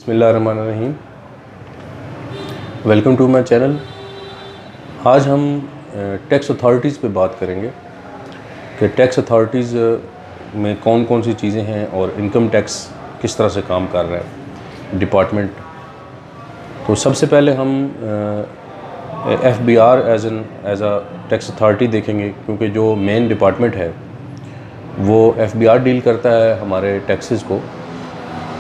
बिस्मिल्लाहिर्रहमानिर्रहीम। Welcome to my channel. आज हम टैक्स अथॉरिटीज़ पे बात करेंगे कि टैक्स अथॉरिटीज़ में कौन कौन सी चीज़ें हैं और इनकम टैक्स किस तरह से काम कर रहा है डिपार्टमेंट। तो सबसे पहले हम FBI as a tax authority देखेंगे, क्योंकि जो मेन डिपार्टमेंट है वो FBI डील करता है हमारे टैक्सेस को।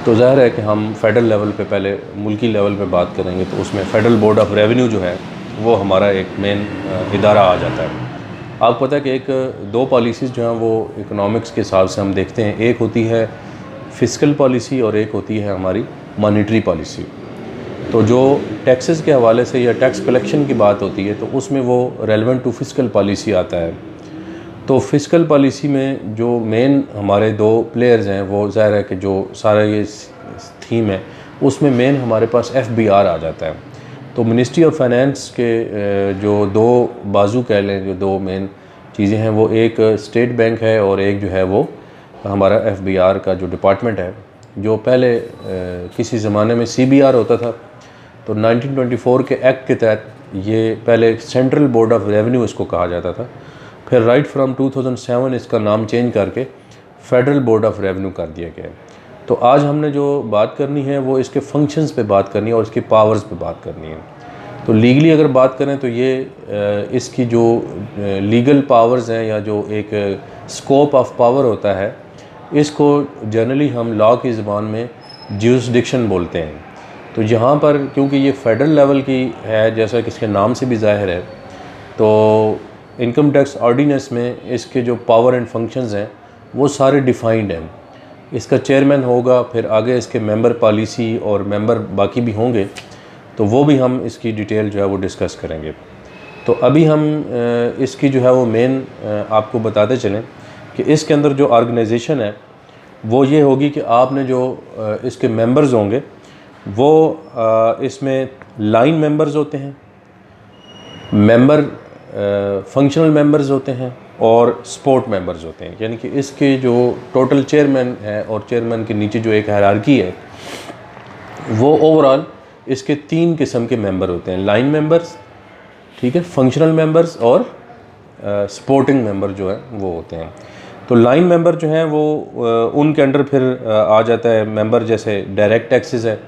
तो ज़ाहिर है कि हम फेडरल लेवल पे पहले मुल्की लेवल पे बात करेंगे, तो उसमें फेडरल बोर्ड ऑफ रेवेन्यू जो है वो हमारा एक मेन इदारा आ जाता है। आपको पता है कि एक दो पॉलिसीज़ जो हैं वो इकोनॉमिक्स के हिसाब से हम देखते हैं, एक होती है फ़िस्कल पॉलिसी और एक होती है हमारी मॉनेटरी पॉलिसी। तो जो टैक्सेस के हवाले से या टैक्स कलेक्शन की बात होती है तो उसमें वो रेलेवेंट टू फ़िस्कल पॉलिसी आता है। तो फ़िस्कल पॉलिसी में जो मेन हमारे दो प्लेयर्स हैं वो ज़ाहिर है कि जो सारा ये थीम है उसमें मेन हमारे पास FBI आ जाता है। तो मिनिस्ट्री ऑफ फाइनेंस के जो दो बाजू कह लें, जो दो मेन चीज़ें हैं, वो एक स्टेट बैंक है और एक जो है वो हमारा FBI का जो डिपार्टमेंट है, जो पहले किसी ज़माने में CBR होता था। तो 1924 के एक्ट के तहत ये पहले सेंट्रल बोर्ड ऑफ रेवेन्यू इसको कहा जाता था, फिर राइट फ्रॉम 2007 इसका नाम चेंज करके फेडरल बोर्ड ऑफ रेवेन्यू कर दिया गया। तो आज हमने जो बात करनी है वो इसके फंक्शंस पे बात करनी है और इसके पावर्स पे बात करनी है। तो लीगली अगर बात करें तो ये इसकी जो लीगल पावर्स हैं या जो एक स्कोप ऑफ पावर होता है, इसको जनरली हम लॉ की ज़बान में ज्यूरिसडिक्शन बोलते हैं। तो यहाँ पर क्योंकि ये फेडरल लेवल की है, जैसा कि इसके नाम से भी ज़ाहिर है, तो इनकम टैक्स ऑर्डिनेंस में इसके जो पावर एंड फंक्शंस हैं वो सारे डिफाइंड हैं। इसका चेयरमैन होगा, फिर आगे इसके मेंबर पॉलिसी और मेंबर बाकी भी होंगे, तो वो भी हम इसकी डिटेल जो है वो डिस्कस करेंगे। तो अभी हम इसकी जो है वो मेन आपको बताते चलें कि इसके अंदर जो ऑर्गेनाइजेशन है वो ये होगी कि आपने जो इसके मेंबर्स होंगे वो इसमें लाइन मेंबर्स होते हैं, मेंबर फंक्शनल मेंबर्स होते हैं और सपोर्ट मेंबर्स होते हैं। यानी कि इसके जो टोटल चेयरमैन है और चेयरमैन के नीचे जो एक हायरार्की है वो ओवरऑल इसके 3 किस्म के मेंबर होते हैं, लाइन मेंबर्स, ठीक है, फंक्शनल मेंबर्स और सपोर्टिंग मेंबर जो है वो होते हैं। तो लाइन मेंबर जो हैं वो उनके अंडर फिर आ जाता है मेंबर, जैसे डायरेक्ट टैक्सेस है,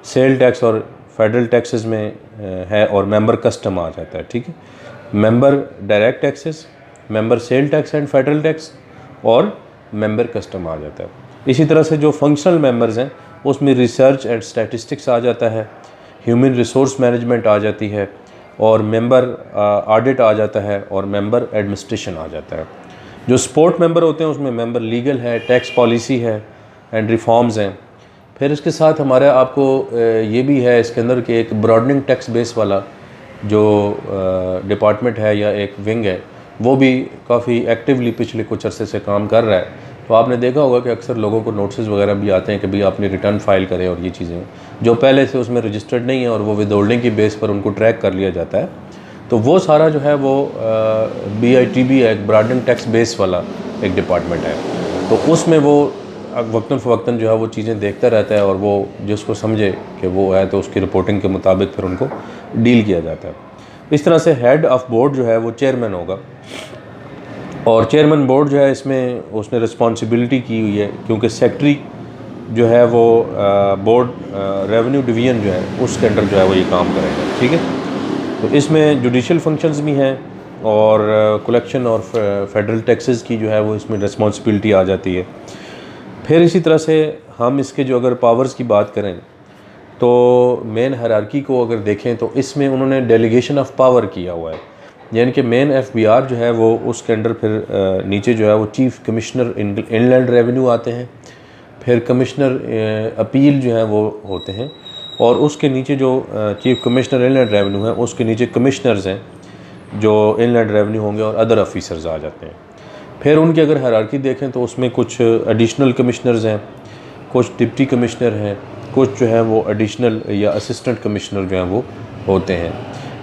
सेल टैक्स और फेडरल टैक्सेस में है, और मेंबर कस्टम आ जाता है, ठीक है। Member direct taxes, member sale tax and federal tax और मेंबर कस्टम आ जाता है। इसी तरह से जो फंक्शनल मेंबर्स हैं उसमें रिसर्च एंड स्टैटिस्टिक्स आ जाता है, ह्यूमन रिसोर्स मैनेजमेंट आ जाती है, और मेंबर ऑडिट आ जाता है, और मेंबर एडमिनिस्ट्रेशन आ जाता है। जो सपोर्ट मेंबर होते हैं उसमें मेंबर लीगल है, टैक्स पॉलिसी है एंड रिफॉर्म्स हैं। फिर इसके साथ हमारा आपको ये भी है इसके अंदर कि एक ब्रॉडनिंग टैक्स बेस वाला जो डिपार्टमेंट है या एक विंग है वो भी काफ़ी एक्टिवली पिछले कुछ अरसे से काम कर रहा है। तो आपने देखा होगा कि अक्सर लोगों को नोटिस वगैरह भी आते हैं कि भाई आपने रिटर्न फाइल करें, और ये चीज़ें जो पहले से उसमें रजिस्टर्ड नहीं है और वो विद होल्डिंग की बेस पर उनको ट्रैक कर लिया जाता है। तो वो सारा जो है वो BITB है, एक ब्रॉडनिंग टैक्स बेस वाला एक डिपार्टमेंट है। तो उसमें वो वक्तन फ़वक्तन जो है वो चीज़ें देखता रहता है, और वो जिसको समझे कि वो है तो उसकी रिपोर्टिंग के मुताबिक फिर उनको डील किया जाता है। इस तरह से हेड ऑफ़ बोर्ड जो है वो चेयरमैन होगा, और चेयरमैन बोर्ड जो है इसमें उसने रिस्पॉन्सिबिलिटी की हुई है, क्योंकि सेक्रेटरी जो है वो बोर्ड रेवेन्यू डिवीज़न जो है उसके अंडर जो है वो ये काम करेगा, ठीक है। तो इसमें जुडिशल फंक्शंस भी हैं और कलेक्शन और फेडरल टैक्सेस की जो है वो इसमें रिस्पॉन्सिबिलिटी आ जाती है। फिर इसी तरह से हम इसके जो अगर पावर्स की बात करें तो मेन हायरार्की को अगर देखें तो इसमें उन्होंने डेलीगेशन ऑफ पावर किया हुआ है। यानी कि मेन FBI जो है वो उसके अंडर फिर नीचे जो है वो चीफ़ कमिश्नर इनलैंड रेवेन्यू आते हैं, फिर कमिश्नर अपील जो है वो होते हैं, और उसके नीचे जो चीफ़ कमिश्नर इनलैंड रेवेन्यू है उसके नीचे कमिश्नर्स हैं जो इनलैंड रेवेन्यू होंगे, और अदर ऑफिसर्स आ जाते हैं। फिर उनकी अगर हायरार्की देखें तो उसमें कुछ एडिशनल कमिश्नर्स हैं, कुछ डिप्टी कमिश्नर हैं, कुछ जो है वो एडिशनल या असिस्टेंट कमिश्नर जो हैं वो होते हैं।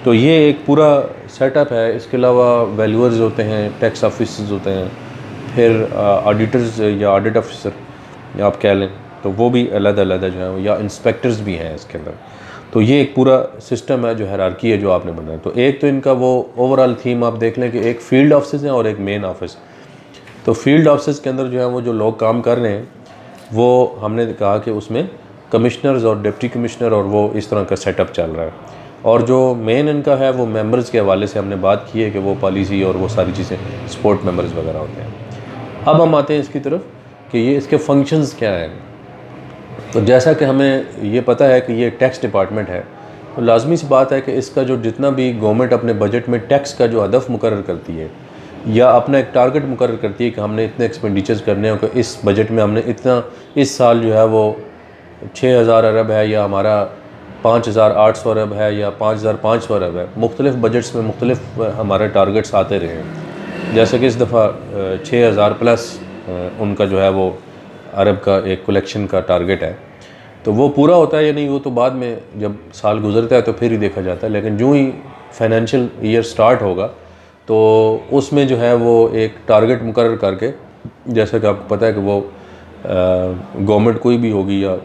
तो ये एक पूरा सेटअप है। इसके अलावा वैल्यूअर्स होते हैं, टैक्स ऑफिसर्स होते हैं, फिर ऑडिटर्स या ऑडिट ऑफिसर आप कह लें, तो वो भी अलग-अलग जो है, या इंस्पेक्टर्स भी हैं इसके अंदर। तो ये एक पूरा सिस्टम है जो हायरार्की है जो आपने बनाया। तो एक तो इनका वो ओवरऑल थीम आप देख लें कि एक फील्ड ऑफिस है और एक मेन ऑफिस। तो फील्ड ऑफिस के अंदर जो है वो जो लोग काम कर रहे हैं वो हमने कहा कि उसमें कमिश्नर्स और डिप्टी कमिश्नर और वो इस तरह का सेटअप चल रहा है। और जो मेन इनका है वो मेंबर्स के हवाले से हमने बात की है कि वो पॉलिसी और वो सारी चीज़ें सपोर्ट मेंबर्स वगैरह होते हैं। अब हम आते हैं इसकी तरफ कि ये इसके फंक्शंस क्या हैं। तो जैसा कि हमें ये पता है कि ये टैक्स डिपार्टमेंट है, तो लाजमी सी बात है कि इसका जो जितना भी गवर्नमेंट अपने बजट में टैक्स का जो हदफ मुकर्रर करती है या अपना एक टारगेट मुकर्रर करती है कि हमने इतने एक्सपेंडिचर्स करने हो कि इस बजट में हमने इतना, इस साल जो है वो 6000 अरब है या हमारा 5800 अरब है या 5500 अरब है। मुख्तलिफ बजट्स में मुख्तलिफ हमारे टारगेट्स आते रहे हैं। जैसे कि इस दफ़ा 6000 प्लस उनका जो है वो अरब का एक कलेक्शन का टारगेट है। तो वो पूरा होता है या नहीं वो तो बाद में जब साल गुजरता है तो फिर ही देखा जाता है। लेकिन जो ही फाइनेंशियल ईयर स्टार्ट होगा तो उसमें जो है वो एक टारगेट मुकर्रर करके, जैसा कि आपको पता है कि वो गवर्नमेंट कोई भी होगी या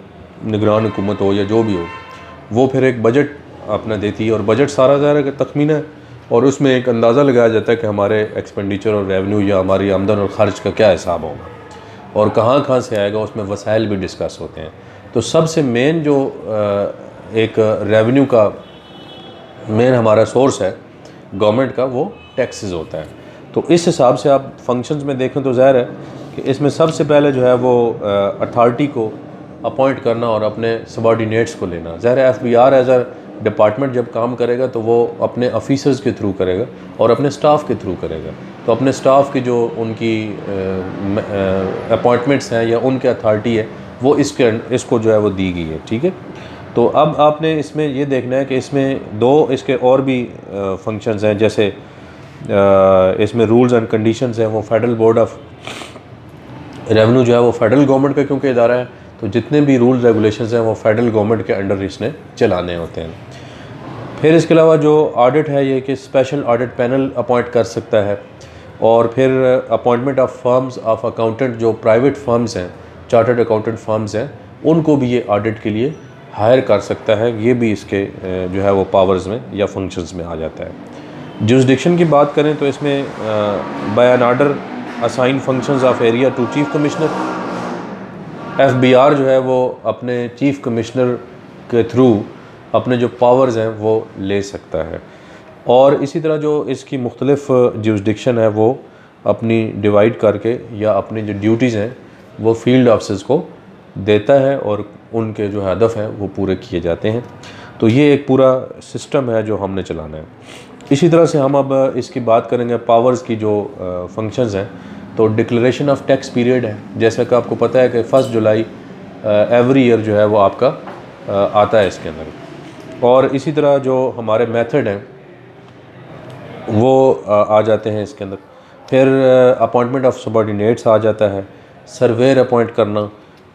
निगरान हुकूमत हो या जो भी हो, वो फिर एक बजट अपना देती है और बजट सारा ज़ाहिर है तखमीना है और उसमें एक अंदाज़ा लगाया जाता है कि हमारे एक्सपेंडिचर और रेवेन्यू या हमारी आमदन और ख़र्च का क्या हिसाब होगा और कहाँ कहाँ से आएगा। उसमें वसाइल भी डिस्कस होते हैं। तो सबसे मेन जो एक रेवेन्यू का मेन हमारा सोर्स है गवर्नमेंट का वो टैक्सेस होता है। तो इस हिसाब से आप फंक्शंस में देखें तो ज़ाहिर है कि इसमें सबसे पहले जो है वो अथॉरिटी को अपॉइंट करना और अपने सबॉर्डिनेट्स को लेना। ज़ाहिर है FBR एज अ डिपार्टमेंट जब काम करेगा तो वो अपने ऑफिसर्स के थ्रू करेगा और अपने स्टाफ के थ्रू करेगा। तो अपने स्टाफ की जो उनकी अपॉइंटमेंट्स हैं या उनके अथॉरिटी है वो इसको जो है वो दी गई है। ठीक है। तो अब आपने इसमें ये देखना है कि इसमें दो इसके और भी फंक्शंस हैं। जैसे इसमें रूल्स एंड कंडीशंस हैं। वो फेडरल बोर्ड ऑफ रेवेन्यू जो है वो फेडरल गवर्नमेंट का क्योंकि इदारा है तो जितने भी रूल्स रेगुलेशंस हैं वो फेडरल गवर्नमेंट के अंडर इसने चलाने होते हैं। फिर इसके अलावा जो ऑडिट है ये कि स्पेशल ऑडिट पैनल अपॉइंट कर सकता है। और फिर appointment of firms of accountant, जो प्राइवेट फर्म्स हैं, चार्टर्ड अकाउंटेंट फर्म्स हैं, उनको भी ये ऑडिट के लिए हायर कर सकता है। ये भी इसके जो है वो पावर्स में या फंक्शंस में आ जाता है। जुरिसडिक्शन की बात करें तो इसमें by an order assign functions of area to chief commissioner. FBR जो है वो अपने चीफ कमिश्नर के थ्रू अपने जो पावर्स हैं वो ले सकता है। और इसी तरह जो इसकी मुख्तलिफ जुरिसडिक्शन है वो अपनी डिवाइड करके या अपनी जो ड्यूटीज़ हैं वो फील्ड ऑफिसर्स को देता है और उनके जो हदफ हैं वो पूरे किए जाते हैं। तो ये एक पूरा सिस्टम है जो हमने चलाना है। इसी तरह से हम अब इसकी बात करेंगे पावर्स की जो फंक्शंस हैं। तो डिक्लेरेशन ऑफ टैक्स पीरियड है। जैसा कि आपको पता है कि 1 जुलाई एवरी ईयर जो है वो आपका आता है इसके अंदर। और इसी तरह जो हमारे मेथड हैं वो आ जाते हैं इसके अंदर। फिर अपॉइंटमेंट ऑफ सबॉर्डिनेट्स आ जाता है, सर्वेयर अपॉइंट करना,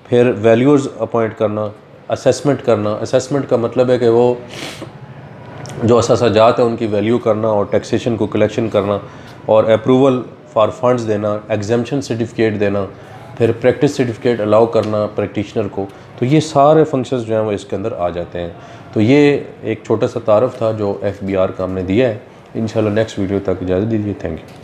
फिर वैल्यूज़ अपॉइंट करना, असेसमेंट करना। असेसमेंट का मतलब है कि वो जो असाजात है उनकी वैल्यू करना और टैक्सेशन को कलेक्शन करना और अप्रूवल फॉर फंड्स देना, एग्जाम्पशन सर्टिफिकेट देना, फिर प्रैक्टिस सर्टिफिकेट अलाउ करना प्रैक्टिशनर को। तो ये सारे फंक्शंस जो हैं वो इसके अंदर आ जाते हैं। तो ये एक छोटा सा तारफ़ था जो FBR का हमने दिया है। इंशाल्लाह नेक्स्ट वीडियो तक इजाज़त दीजिए। Thank you.